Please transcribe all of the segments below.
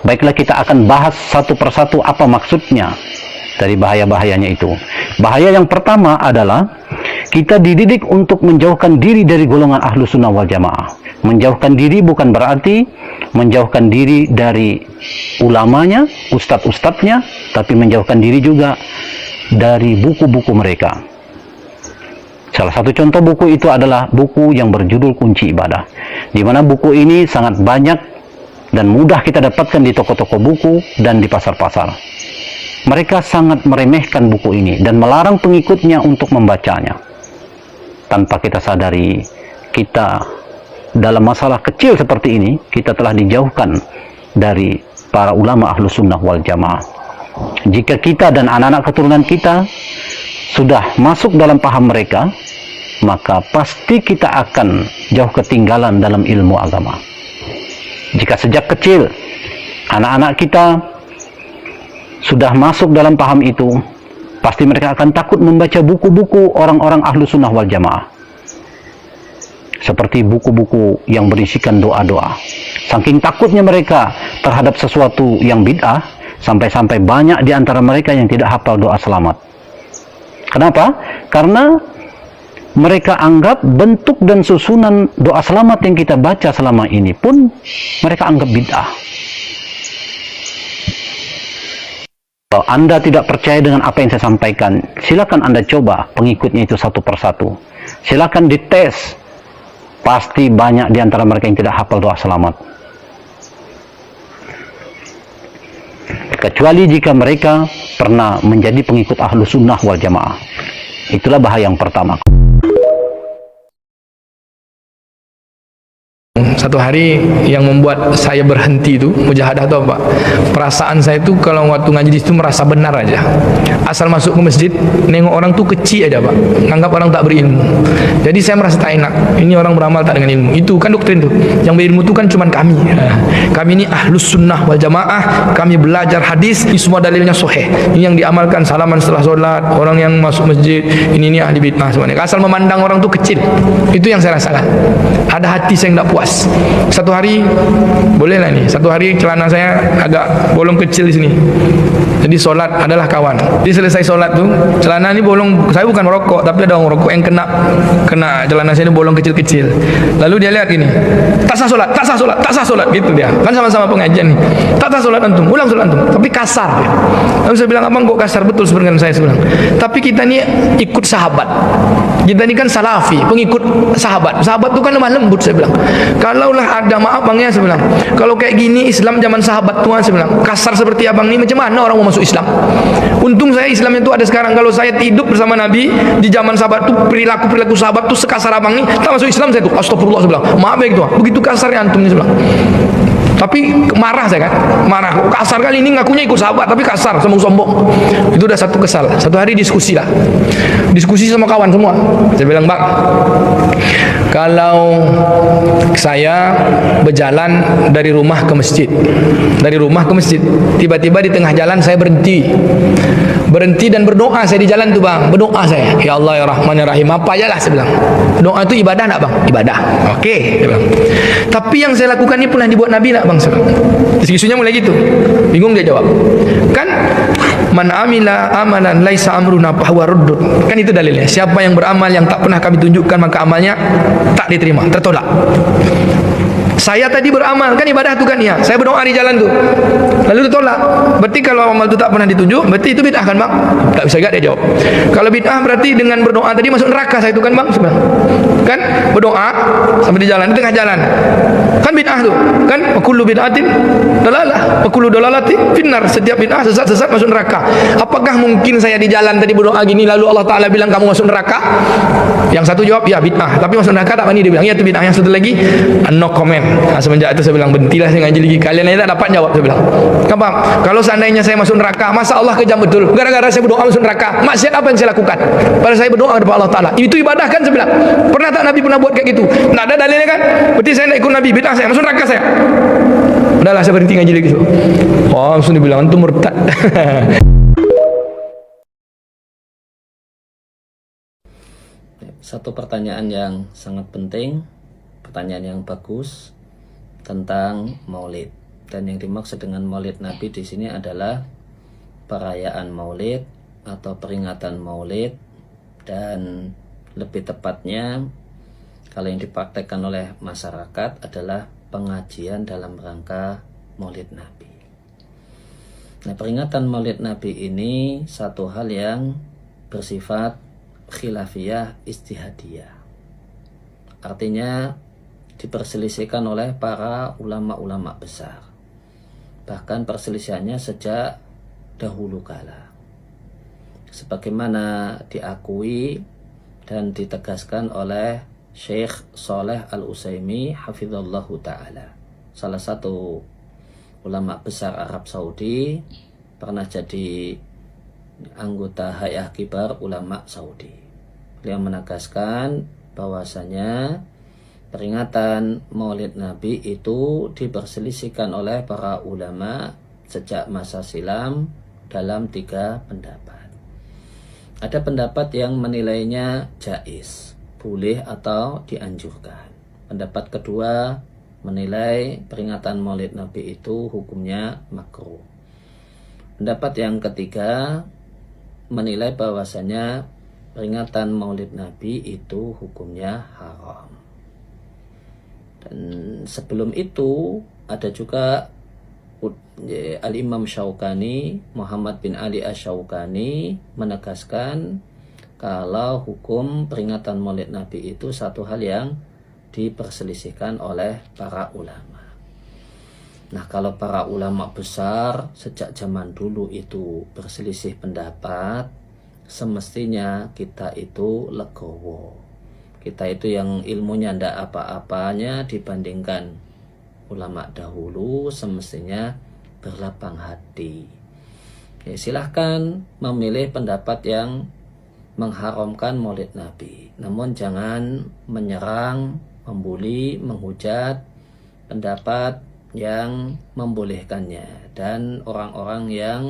Baiklah, kita akan bahas satu persatu apa maksudnya dari bahaya-bahayanya itu. Bahaya yang pertama adalah kita dididik untuk menjauhkan diri dari golongan Ahlus Sunnah wal Jamaah. Menjauhkan diri bukan berarti menjauhkan diri dari ulamanya, ustadz-ustadznya, tapi menjauhkan diri juga dari buku-buku mereka. Salah satu contoh buku itu adalah buku yang berjudul Kunci Ibadah, di mana buku ini sangat banyak dan mudah kita dapatkan di toko-toko buku dan di pasar-pasar. Mereka sangat meremehkan buku ini dan melarang pengikutnya untuk membacanya. Tanpa kita sadari, kita dalam masalah kecil seperti ini, kita telah dijauhkan dari para ulama Ahlus Sunnah wal Jamaah. Jika kita dan anak-anak keturunan kita sudah masuk dalam paham mereka, maka pasti kita akan jauh ketinggalan dalam ilmu agama. Jika sejak kecil anak-anak kita sudah masuk dalam paham itu, pasti mereka akan takut membaca buku-buku orang-orang Ahlus Sunnah wal Jamaah, seperti buku-buku yang berisikan doa-doa. Saking takutnya mereka terhadap sesuatu yang bid'ah, sampai-sampai banyak di antara mereka yang tidak hafal doa selamat. Kenapa? Karena mereka anggap bentuk dan susunan doa selamat yang kita baca selama ini pun mereka anggap bid'ah. Kalau Anda tidak percaya dengan apa yang saya sampaikan, silakan Anda coba pengikutnya itu satu persatu. Silakan dites. Pasti banyak di antara mereka yang tidak hafal doa selamat. Kecuali jika mereka pernah menjadi pengikut Ahlus Sunnah wal Jamaah. Itulah bahaya yang pertama. Satu hari yang membuat saya berhenti itu mujahadah itu apa? Perasaan saya itu kalau waktu ngaji di situ merasa benar aja. Asal masuk ke masjid, nengok orang tuh kecil aja, Pak. Anggap orang tak berilmu. Jadi saya merasa tak enak. Ini orang beramal tak dengan ilmu. Itu kan doktrin tuh. Yang berilmu itu kan cuman kami. Kami ini Ahlus Sunnah wal Jamaah. Kami belajar hadis. Ini semua dalilnya sahih. Ini yang diamalkan salaman setelah sholat. Orang yang masuk masjid. Ini ahli bid'ah semuanya. Asal memandang orang tuh kecil. Itu yang saya rasakan. Ada hati saya yang tak puas. Satu hari boleh lah nih. Satu hari celana saya agak bolong kecil di sini. Jadi sholat adalah kawan. Jadi selesai sholat tuh celana ini bolong. Saya bukan merokok, tapi ada orang merokok yang kena celana saya ini bolong kecil-kecil. Lalu dia lihat gini, tak sah sholat, tak sah sholat, tak sah sholat gitu dia. Kan sama-sama pengajian nih. Tak sah sholat antum, ulang sholat antum. Tapi kasar dia. Lalu saya bilang, abang kok kasar? Betul sebenarnya saya bilang. Tapi kita ini ikut sahabat. Kita ini kan salafi, pengikut sahabat. Sahabat itu kan lemah lembut, saya bilang. Kalaulah ada, maaf bang ya, saya bilang, kalau kayak gini Islam zaman sahabat tuan, saya bilang, kasar seperti abang ini, macam mana orang mau masuk Islam? Untung saya Islamnya itu ada sekarang. Kalau saya hidup bersama Nabi di zaman sahabat tuh, perilaku sahabat tuh sekasar abang ini, tak masuk Islam saya tuh, astagfirullah, saya bilang, maaf ya gitu, begitu kasarnya antum ini, saya bilang. Tapi marah saya kan, marah, kasar kali ini, ngakunya ikut sahabat tapi kasar, sombong-sombong. Itu udah satu kesal. Satu hari diskusi lah, diskusi sama kawan semua. Saya bilang, bang, kalau saya berjalan dari rumah ke masjid, tiba-tiba di tengah jalan saya berhenti dan berdoa. Saya di jalan tuh bang, berdoa saya, ya Allah ya Rahman ya Rahim, apa aja lah saya bilang. Doa itu ibadah nak bang? Ibadah. Oke, saya bilang. Tapi yang saya lakukan ini pernah dibuat Nabi nak bang? Saya bilang. Diskusinya mulai gitu, bingung dia jawab. Kan man amila amalan laisa amruna fahuwa ruddun. Kan itu dalilnya. Siapa yang beramal yang tak pernah kami tunjukkan, maka amalnya tak diterima, tertolak. Saya tadi beramal, kan ibadah tu kan ya. Saya berdoa di jalan tu, lalu ditolak. Berarti kalau amal tu tak pernah ditunjuk, berarti itu bid'ah kan bang? Tak bisa gak dia jawab. Kalau bid'ah berarti dengan berdoa tadi masuk neraka saya itu kan bang? Sebenarnya kan berdoa sampai di jalan, di tengah jalan, kan bid'ah tu kan? Kullu bid'atin dalalah, kullu dalalati finnar. Setiap bid'ah sesat masuk neraka. Apakah mungkin saya di jalan tadi berdoa gini lalu Allah Ta'ala bilang kamu masuk neraka? Yang satu jawab ya bid'ah, tapi masuk neraka tak berani dia bilang ya itu bid'ah. Yang satu lagi no comment. Nah, semenjak itu saya bilang berhentilah saya ngaji lagi. Kalian ini tak dapat jawab, saya bilang. Kenapa? Kalau seandainya saya masuk neraka, masa Allah kejam betul? Gara-gara saya berdoa masuk neraka, maksiat apa yang saya lakukan? Pada saya berdoa kepada Allah Ta'ala, itu ibadah kan? Saya bilang. Pernah tak Nabi pernah buat kayak gitu? Tak ada dalilnya kan? Berarti saya nak ikut Nabi, bid'ah saya, masuk neraka saya. Udahlah saya berhenti ngaji lagi. Oh, langsung dibilang antum murtad. Satu pertanyaan yang sangat penting, pertanyaan yang bagus tentang maulid. Dan yang dimaksud dengan Maulid Nabi di sini adalah perayaan Maulid atau peringatan Maulid, dan lebih tepatnya kalau yang dipraktekkan oleh masyarakat adalah pengajian dalam rangka Maulid Nabi. Nah, peringatan Maulid Nabi ini satu hal yang bersifat khilafiyah istihadiyah. Artinya diperselisihkan oleh para ulama-ulama besar. Bahkan perselisihannya sejak dahulu kala. Sebagaimana diakui dan ditegaskan oleh Syekh Saleh Al-Utsaimin hafizallahu taala, salah satu ulama besar Arab Saudi, pernah jadi anggota Hay'ah Kibar Ulama Saudi. Beliau menegaskan bahwasanya peringatan Maulid Nabi itu diperselisihkan oleh para ulama sejak masa silam dalam 3 pendapat. Ada pendapat yang menilainya jaiz, boleh atau dianjurkan. Pendapat kedua menilai peringatan Maulid Nabi itu hukumnya makruh. Pendapat yang ketiga menilai bahwasanya peringatan Maulid Nabi itu hukumnya haram. Dan sebelum itu ada juga Al-Imam Syaukani, Muhammad bin Ali Asy-Syaukani menegaskan kalau hukum peringatan Maulid Nabi itu satu hal yang diperselisihkan oleh para ulama. Nah, kalau para ulama besar sejak zaman dulu itu berselisih pendapat, semestinya kita itu legowo. Kita itu yang ilmunya ndak apa-apanya dibandingkan ulama dahulu, semestinya berlapang hati. Ya, silahkan memilih pendapat yang mengharamkan Maulid Nabi, namun jangan menyerang, membuli, menghujat pendapat yang membolehkannya dan orang-orang yang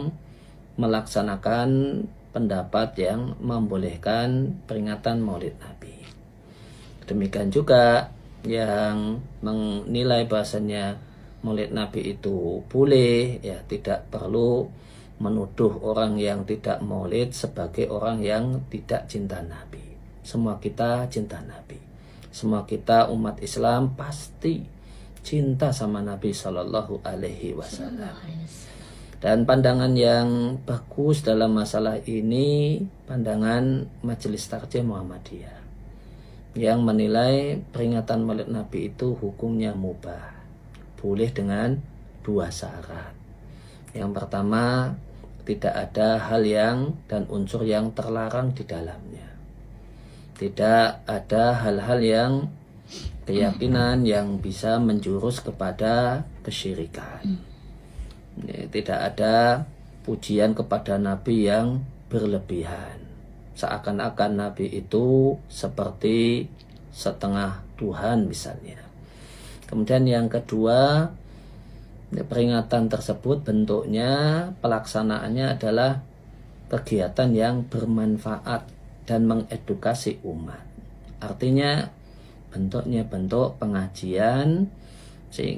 melaksanakan pendapat yang membolehkan peringatan Maulid Nabi. Demikian juga yang menilai bahasanya Maulid Nabi itu boleh, ya tidak perlu menuduh orang yang tidak maulid sebagai orang yang tidak cinta Nabi. Semua kita cinta Nabi. Semua kita umat Islam pasti cinta sama Nabi Shallallahu Alaihi Wasallam. Dan pandangan yang bagus dalam masalah ini pandangan Majelis Tarjih Muhammadiyah yang menilai peringatan Maulid Nabi itu hukumnya mubah, boleh dengan 2 syarat. Yang pertama, tidak ada hal yang dan unsur yang terlarang di dalamnya. Tidak ada hal-hal yang keyakinan yang bisa menjurus kepada kesyirikan. Tidak ada pujian kepada Nabi yang berlebihan, seakan-akan Nabi itu seperti setengah Tuhan misalnya. Kemudian yang kedua, peringatan tersebut bentuknya, pelaksanaannya adalah kegiatan yang bermanfaat dan mengedukasi umat. Artinya bentuknya bentuk pengajian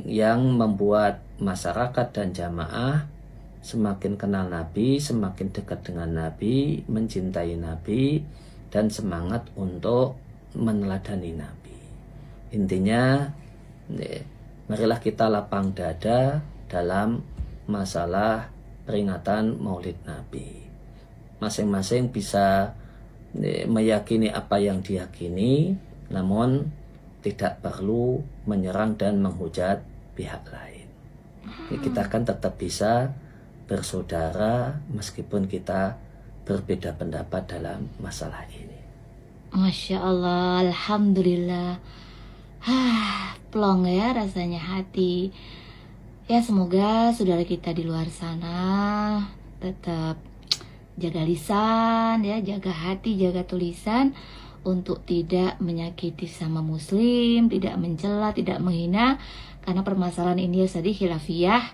yang membuat masyarakat dan jamaah semakin kenal Nabi, semakin dekat dengan Nabi, mencintai Nabi, dan semangat untuk meneladani Nabi. Intinya, marilah kita lapang dada dalam masalah peringatan Maulid Nabi. Masing-masing bisa meyakini apa yang diyakini, namun tidak perlu menyerang dan menghujat pihak lain. Kita akan tetap bisa bersaudara meskipun kita berbeda pendapat dalam masalah ini. Masya Allah, Alhamdulillah. Plong ya rasanya hati. Ya, semoga saudara kita di luar sana tetap jaga lisan, ya, jaga hati, jaga tulisan untuk tidak menyakiti sama muslim, tidak mencela, tidak menghina, karena permasalahan ini ya tadi khilafiyah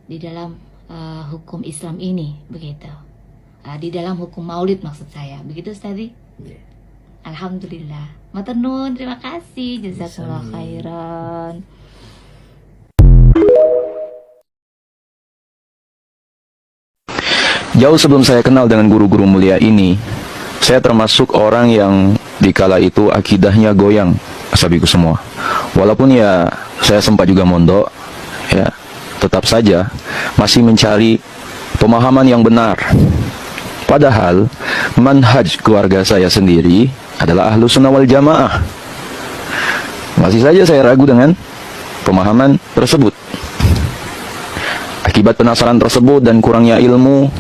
di dalam hukum Islam ini, begitu. Di dalam hukum Maulid maksud saya, begitu Ustazi? Yeah. Alhamdulillah. Matur nuwun, terima kasih. Jazakumullah khairan. Jauh sebelum saya kenal dengan guru-guru mulia ini, saya termasuk orang yang dikala itu akidahnya goyang, asabiku semua. Walaupun ya saya sempat juga mondok, ya, tetap saja masih mencari pemahaman yang benar. Padahal manhaj keluarga saya sendiri adalah Ahlus Sunnah wal Jamaah. Masih saja saya ragu dengan pemahaman tersebut. Akibat penasaran tersebut dan kurangnya ilmu,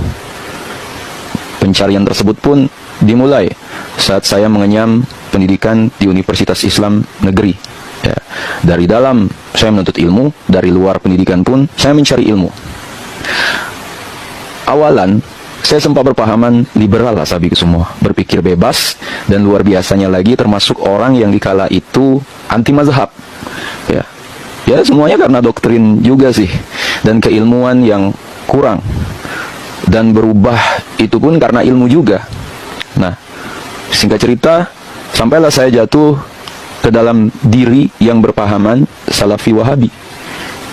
pencarian tersebut pun dimulai saat saya mengenyam pendidikan di Universitas Islam Negeri. Ya, dari dalam saya menuntut ilmu, dari luar pendidikan pun saya mencari ilmu. Awalan saya sempat berpahaman liberal, asabiku semua, berpikir bebas, dan luar biasanya lagi termasuk orang yang dikala itu anti mazhab. Ya semuanya karena doktrin juga sih, dan keilmuan yang kurang, dan berubah itu pun karena ilmu juga. Nah, singkat cerita, sampailah saya jatuh ke dalam diri yang berpahaman Salafi Wahabi.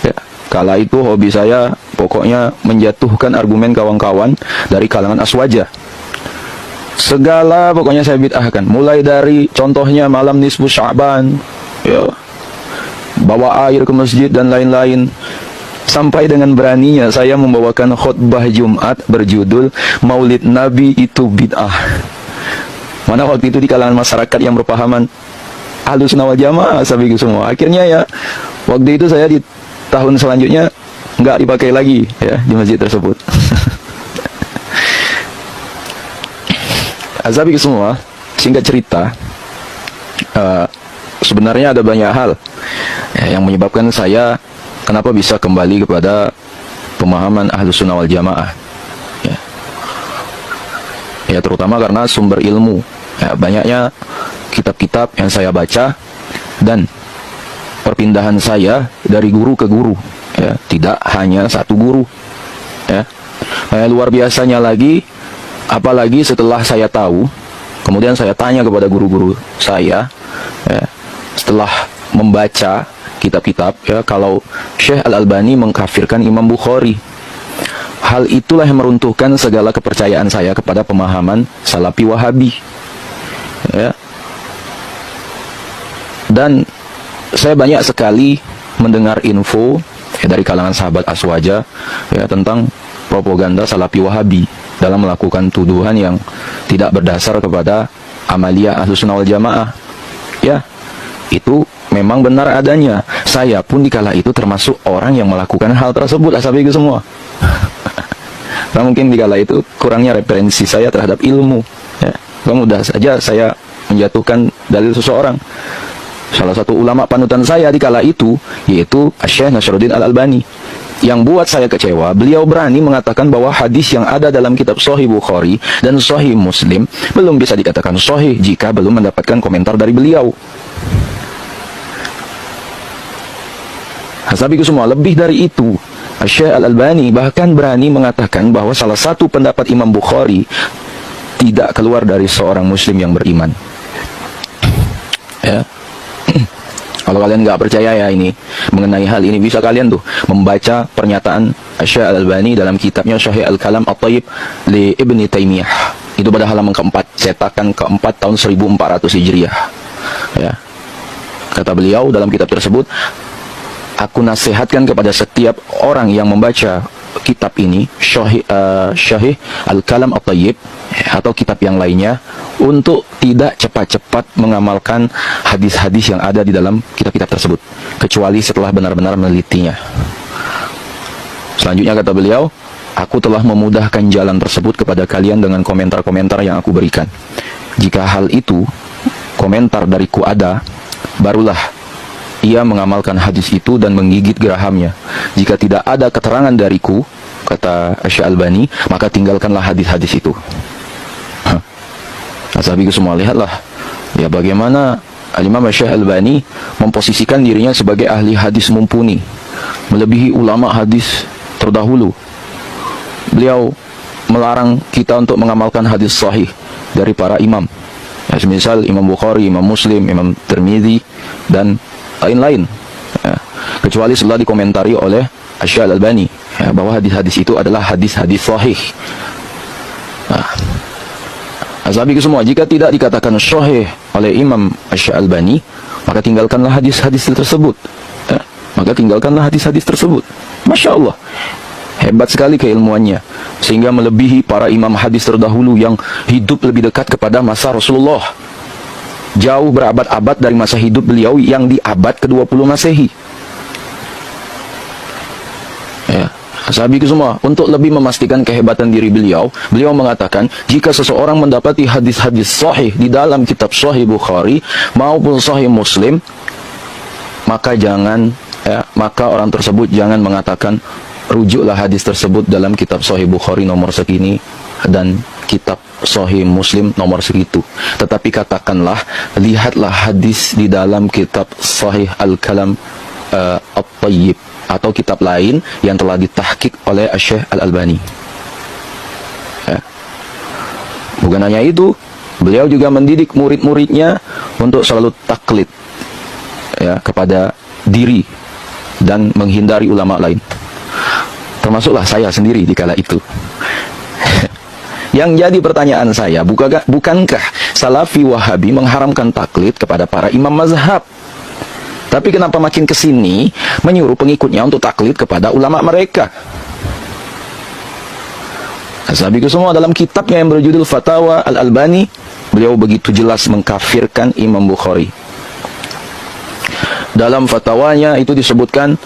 Ya, kala itu hobi saya pokoknya menjatuhkan argumen kawan-kawan dari kalangan aswaja. Segala pokoknya saya bid'ahkan, mulai dari contohnya malam nisfu Sya'ban, ya, bawa air ke masjid dan lain-lain, sampai dengan beraninya saya membawakan khutbah Jumat berjudul Maulid Nabi itu bid'ah. Mana waktu itu di kalangan masyarakat yang berpahaman Ahlus Sunnah wal Jamaah, sahabatku semua. Akhirnya ya, waktu itu saya di tahun selanjutnya nggak dipakai lagi ya di masjid tersebut. Sahabatku semua, singkat cerita, sebenarnya ada banyak hal yang menyebabkan saya kenapa bisa kembali kepada pemahaman Ahlus Sunnah wal Jamaah. Ya, terutama karena sumber ilmu. Ya, banyaknya kitab-kitab yang saya baca dan perpindahan saya dari guru ke guru. Ya, tidak hanya satu guru. Ya, luar biasanya lagi, apalagi setelah saya tahu, kemudian saya tanya kepada guru-guru saya. Ya, setelah membaca kitab-kitab, ya, kalau Syekh Al-Albani mengkafirkan Imam Bukhari. Hal itulah yang meruntuhkan segala kepercayaan saya kepada pemahaman Salafi Wahabi. Ya. Dan saya banyak sekali mendengar info dari kalangan sahabat aswaja, ya, tentang propaganda Salafi Wahabi dalam melakukan tuduhan yang tidak berdasar kepada amaliyah Ahlus Sunnah wal Jamaah. Ya, itu memang benar adanya. Saya pun dikala itu termasuk orang yang melakukan hal tersebut, asabiku semua. Nah, mungkin dikala itu kurangnya referensi saya terhadap ilmu. Ya, mudah saja saya menjatuhkan dalil seseorang. Salah satu ulama panutan saya dikala itu yaitu Syekh Nasruddin Al-Albani. Yang buat saya kecewa, beliau berani mengatakan bahwa hadis yang ada dalam kitab Sahih Bukhari dan Sahih Muslim belum bisa dikatakan sahih jika belum mendapatkan komentar dari beliau. Hasabiku semua, lebih dari itu, Syekh Al-Albani bahkan berani mengatakan bahwa salah satu pendapat Imam Bukhari tidak keluar dari seorang muslim yang beriman. Ya. Kalau kalian nggak percaya ya ini mengenai hal ini, bisa kalian tuh membaca pernyataan Syekh Al-Albani dalam kitabnya Syahih Al-Kalam At-Thayyib li Ibni Taimiyah. Itu pada halaman keempat, cetakan keempat tahun 1400 Hijriah. Ya. Kata beliau dalam kitab tersebut, aku nasihatkan kepada setiap orang yang membaca kitab ini, Syahih Al-Kalam At-Thayyib, atau kitab yang lainnya, untuk tidak cepat-cepat mengamalkan hadis-hadis yang ada di dalam kitab-kitab tersebut, kecuali setelah benar-benar menelitinya. Selanjutnya kata beliau, aku telah memudahkan jalan tersebut kepada kalian dengan komentar-komentar yang aku berikan. Jika hal itu, komentar dariku ada, barulah ia mengamalkan hadis itu dan menggigit gerahamnya. Jika tidak ada keterangan dariku, kata Syekh Albani, maka tinggalkanlah hadis-hadis itu. Sahabatku semua, lihatlah ya bagaimana Al-Imam Syekh Albani memposisikan dirinya sebagai ahli hadis mumpuni, melebihi ulama hadis terdahulu. Beliau melarang kita untuk mengamalkan hadis sahih dari para imam, ya, semisal Imam Bukhari, Imam Muslim, Imam Tirmidzi dan lain-lain, ya, kecuali setelah dikomentari oleh Syekh Al-Albani, ya, bahwa hadis-hadis itu adalah hadis-hadis sahih. Ashabiku semua, jika tidak dikatakan sahih oleh Imam Asy-Albani, maka tinggalkanlah hadis-hadis tersebut. Maka tinggalkanlah hadis-hadis tersebut. Masya Allah, hebat sekali keilmuannya, sehingga melebihi para imam hadis terdahulu yang hidup lebih dekat kepada masa Rasulullah, jauh berabad-abad dari masa hidup beliau yang di abad ke-20 Masehi. Ya, sahabiku semua, untuk lebih memastikan kehebatan diri beliau, beliau mengatakan, jika seseorang mendapati hadis-hadis sahih di dalam kitab Sahih Bukhari maupun Sahih Muslim, maka maka orang tersebut jangan mengatakan rujuklah hadis tersebut dalam kitab Sahih Bukhari nomor segini dan kitab Sahih Muslim nomor segitu, tetapi katakanlah, lihatlah hadis di dalam kitab Sahih Al-Kalam At-Tayyib atau kitab lain yang telah ditahqiq oleh Syekh Al-Albani. Bukan hanya itu, beliau juga mendidik murid-muridnya untuk selalu taklid kepada diri dan menghindari ulama lain. Termasuklah saya sendiri di kala itu. Yang jadi pertanyaan saya, bukankah Salafi Wahabi mengharamkan taklid kepada para imam mazhab? Tapi kenapa makin kesini menyuruh pengikutnya untuk taklid kepada ulama mereka? Sahabiku semua, dalam kitabnya yang berjudul Fatawa Al-Albani, beliau begitu jelas mengkafirkan Imam Bukhari. Dalam fatwanya itu disebutkan,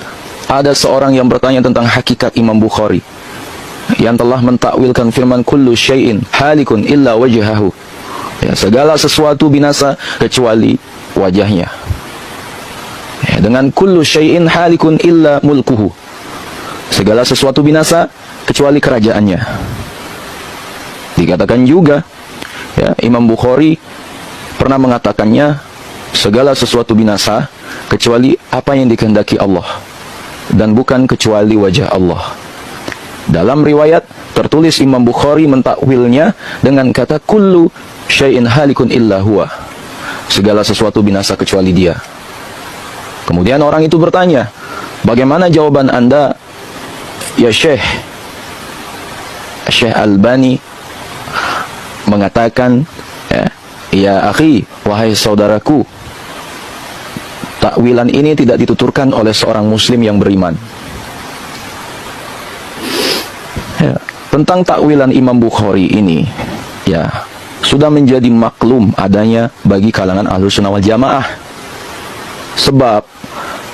ada seorang yang bertanya tentang hakikat Imam Bukhari, yang telah mentakwilkan firman kullu syai'in halikun illa wajhahu, segala sesuatu binasa kecuali wajahnya, dengan kullu syai'in halikun illa mulkuhu, segala sesuatu binasa kecuali kerajaannya. Dikatakan juga Imam Bukhari pernah mengatakannya, segala sesuatu binasa kecuali apa yang dikehendaki Allah, dan bukan kecuali wajah Allah. Dalam riwayat tertulis Imam Bukhari mentakwilnya dengan kata kullu syai'in halikun illa huwa, segala sesuatu binasa kecuali dia. Kemudian orang itu bertanya, bagaimana jawaban Anda ya Syekh? Syekh Albani mengatakan, ya akhi, wahai saudaraku, takwilan ini tidak dituturkan oleh seorang muslim yang beriman. Tentang takwilan Imam Bukhari ini, sudah menjadi maklum adanya bagi kalangan Ahlussunnah wal Jamaah. Sebab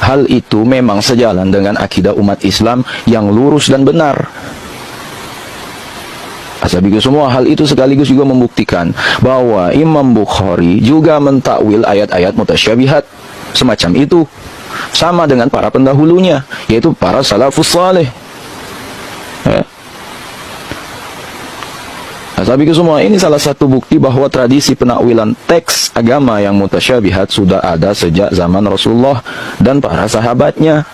hal itu memang sejalan dengan akidah umat Islam yang lurus dan benar. Ashabiku semua, hal itu sekaligus juga membuktikan bahwa Imam Bukhari juga mentakwil ayat-ayat mutasyabihat semacam itu, sama dengan para pendahulunya, yaitu para salafus saleh. Ashabiku semua, ini salah satu bukti bahwa tradisi penakwilan teks agama yang mutasyabihat sudah ada sejak zaman Rasulullah dan para sahabatnya.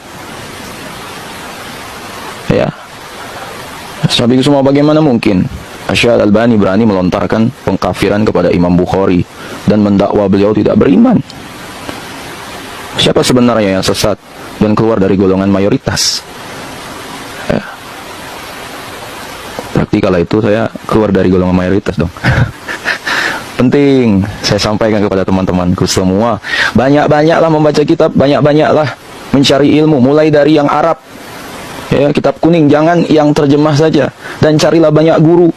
Ashabiku semua, bagaimana mungkin Syekh Al-Albani berani melontarkan pengkafiran kepada Imam Bukhari dan mendakwa beliau tidak beriman? Siapa sebenarnya yang sesat dan keluar dari golongan mayoritas? Berarti kala itu saya keluar dari golongan mayoritas dong. Penting saya sampaikan kepada teman-temanku semua, banyak-banyaklah membaca kitab, banyak-banyaklah mencari ilmu, mulai dari yang Arab, kitab kuning, jangan yang terjemah saja, dan carilah banyak guru.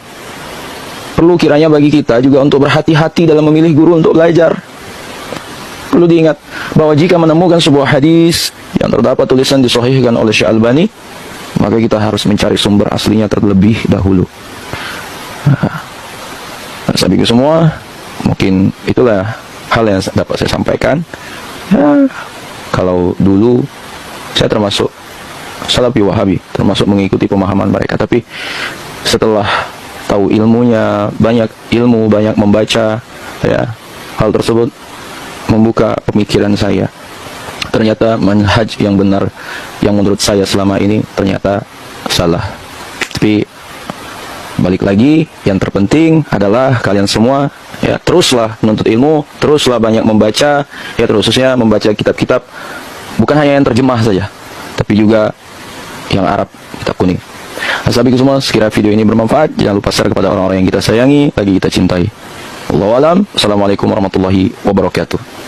Perlu kiranya bagi kita juga untuk berhati-hati dalam memilih guru untuk belajar. Perlu diingat bahwa jika menemukan sebuah hadis yang terdapat tulisan disahihkan oleh Syekh Albani, maka kita harus mencari sumber aslinya terlebih dahulu. Sahabatku semua, mungkin itulah hal yang dapat saya sampaikan. Kalau dulu saya termasuk Salafi Wahabi, termasuk mengikuti pemahaman mereka, tapi setelah tahu ilmunya, banyak ilmu, banyak membaca, hal tersebut membuka pemikiran saya. Ternyata manhaj yang benar yang menurut saya selama ini ternyata salah. Tapi balik lagi, yang terpenting adalah kalian semua teruslah menuntut ilmu, teruslah banyak membaca, terusnya membaca kitab-kitab, bukan hanya yang terjemah saja, tapi juga yang Arab, kitab kuning. Asabiku semua, sekiranya video ini bermanfaat, jangan lupa share kepada orang-orang yang kita sayangi, lagi kita cintai. Wallahu alam. Assalamualaikum warahmatullahi wabarakatuh.